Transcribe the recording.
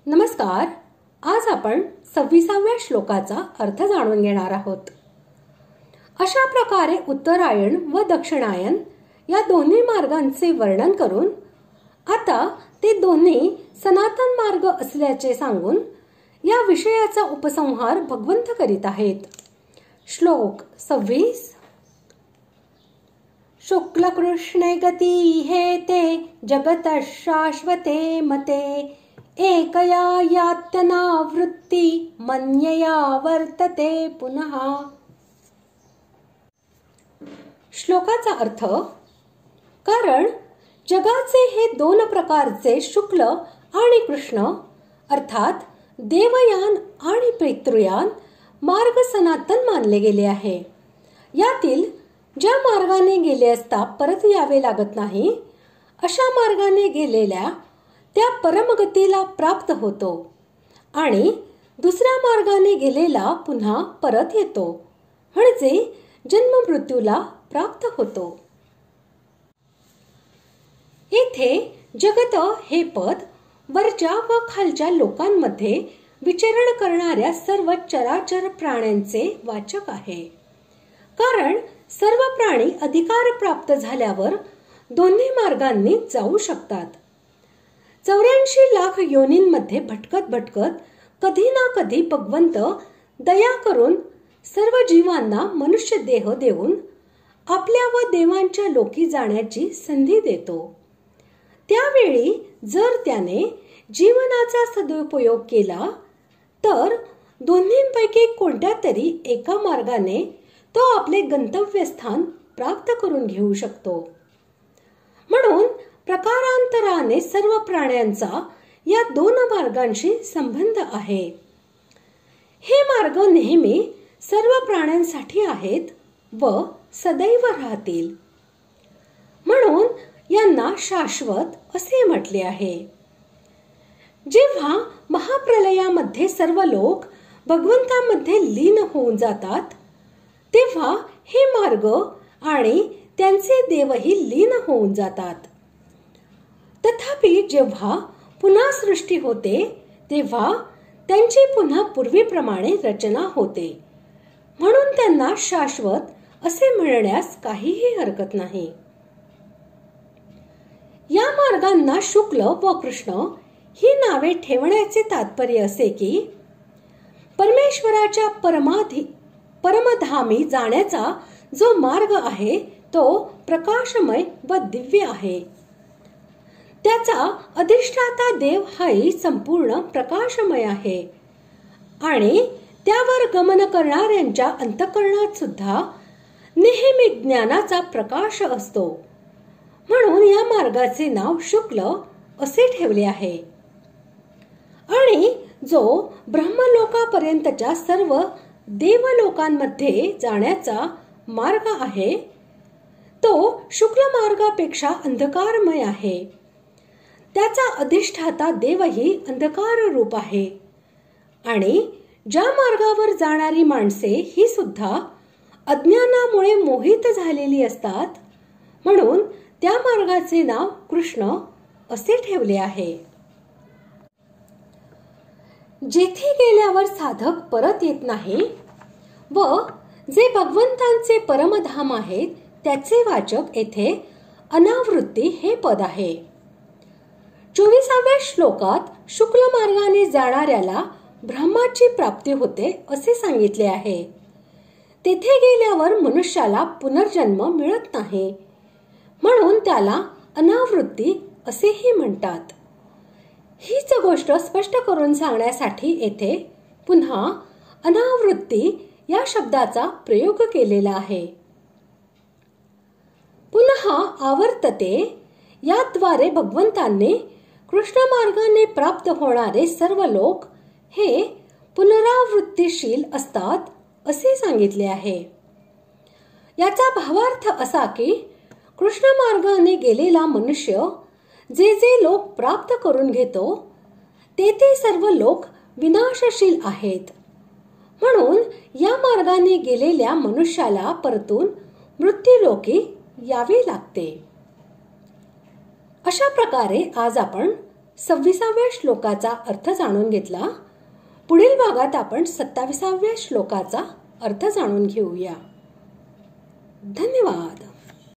नमस्कार. आज आपण 26व्या श्लोकाचा अर्थ जाणून घेणार आहोत. अशा प्रकारे उत्तरायण व दक्षिणायन या दोन्ही मार्गांचे वर्णन करून आता ते दोन्ही सनातन मार्ग असल्याचे सांगून या विषयाचा उपसंहार भगवंत करीत आहेत. श्लोक 26. शुक्ल कृष्णे गती हेते जगत शाश्वते मते एकया यात्यनावृत्ती मन्यया वर्तते पुनः. श्लोकाचा अर्थ, कारण जगाचे हे दोन प्रकारचे शुक्ल आणि कृष्ण अर्थात देवयान आणि पितृयान मार्ग सनातन मानले गेले आहे. यातील ज्या मार्गाने गेले असता परत यावे लागत नाही अशा मार्गाने गेलेल्या त्या परमगतीला प्राप्त होतो आणि दुसऱ्या मार्गाने गेलेला पुन्हा परत येतो, म्हणजे जन्म मृत्यूला प्राप्त होतो. येथे जगत हे पद वरच्या व खालच्या लोकांमध्ये विचरण करणाऱ्या सर्व चराचर प्राण्यांचे वाचक आहे. कारण सर्व प्राणी अधिकार प्राप्त झाल्यावर दोन्ही मार्गांनी जाऊ शकतात. 84 लाख योनींमध्ये भटकत भटकत कधी ना कधी भगवंत दया करून सर्व जीवांना मनुष्य देह देऊन आपल्या व देवांच्या लोकी जाण्याची संधी देतो. त्यावेळी जर त्याने जीवनाचा सदुपयोग केला तर दोन्हींपैकी कोणत्या तरी एका मार्गाने तो आपले गंतव्यस्थान प्राप्त करून घेऊ शकतो. म्हणून प्रकारांतराने सर्व प्राण्यांचा या दोन मार्गांशी संबंध आहे. हे मार्ग नेहमी सर्व प्राण्यांसाठी आहेत व सदैव राहतील. म्हणून यांना शाश्वत असे म्हटले आहे. जेव्हा महाप्रलयामध्ये सर्व लोक भगवंतामध्ये लीन होऊन जातात तेव्हा हे मार्ग आणि त्यांचे देवही लीन होऊन जातात. तथापि जेव्हा पुन्हा सृष्टी होते तेव्हा त्यांची पुन्हा पूर्वीप्रमाणे रचना होते. म्हणून त्यांना शाश्वत असे म्हणण्यास काहीही हरकत नाही. या मार्गांना शुक्ल व कृष्ण ही नावे ठेवण्याचे तात्पर्य असे की परमेश्वराच्या परमधामी जाण्याचा जो मार्ग आहे तो प्रकाशमय व दिव्य आहे. त्याचा अधिष्ठाता देव हाही संपूर्ण प्रकाशमय आहे आणि त्यावर गमन करणाऱ्यांच्या अंतःकरणात सुद्धा नेहमी ज्ञानाचा प्रकाश असतो. म्हणून या मार्गाचे नाव शुक्ल असे ठेवले आहे. आणि जो ब्रह्मलोकापर्यंतच्या सर्व देवलोकांमध्ये जाण्याचा मार्ग आहे तो शुक्ल मार्गापेक्षा अंधकारमय आहे. त्याचा अधिष्ठाता देवही अंधकार रूप आहे आणि ज्या मार्गावर जाणारी माणसे ही सुद्धा अज्ञानामुळे मोहित झालेली असतात. म्हणून त्या मार्गाचे नाव कृष्ण असे ठेवले आहे. जेथे गेल्यावर साधक परत येत नाही व जे भगवंतांचे परमधाम आहेत त्याचे वाचक येथे अनावृत्ती हे पद आहे. 24व्या श्लोकात शुक्ल मार्गाने जाणाऱ्याला ब्रह्माची प्राप्ती होते असे सांगितले आहे. तेथे गेल्यावर मनुष्याला पुनर्जन्म मिळत नाही, म्हणून त्याला अनावृत्ती असेही म्हणतात. हीच गोष्ट स्पष्ट करून सांगण्यासाठी येथे पुन्हा अनावृत्ती या शब्दाचा प्रयोग केलेला आहे. पुन्हा आवर्तते याद्वारे भगवंतांनी कृष्ण मार्गाने प्राप्त होणारे सर्व लोक हे पुनरावृत्तीशील असतात असे सांगितले आहे. याचा भावार्थ असा की कृष्ण मार्गाने गेलेला मनुष्य जे जे लोक प्राप्त करून घेतो ते सर्व लोक विनाशशील आहेत. म्हणून या मार्गाने गेलेल्या मनुष्याला परतून मृत्यूलोकी यावे लागते. अशा प्रकारे आज आपण 26व्या श्लोकाचा अर्थ जाणून घेतला. पुढील भागात आपण 27व्या श्लोकाचा अर्थ जाणून घेऊया. धन्यवाद.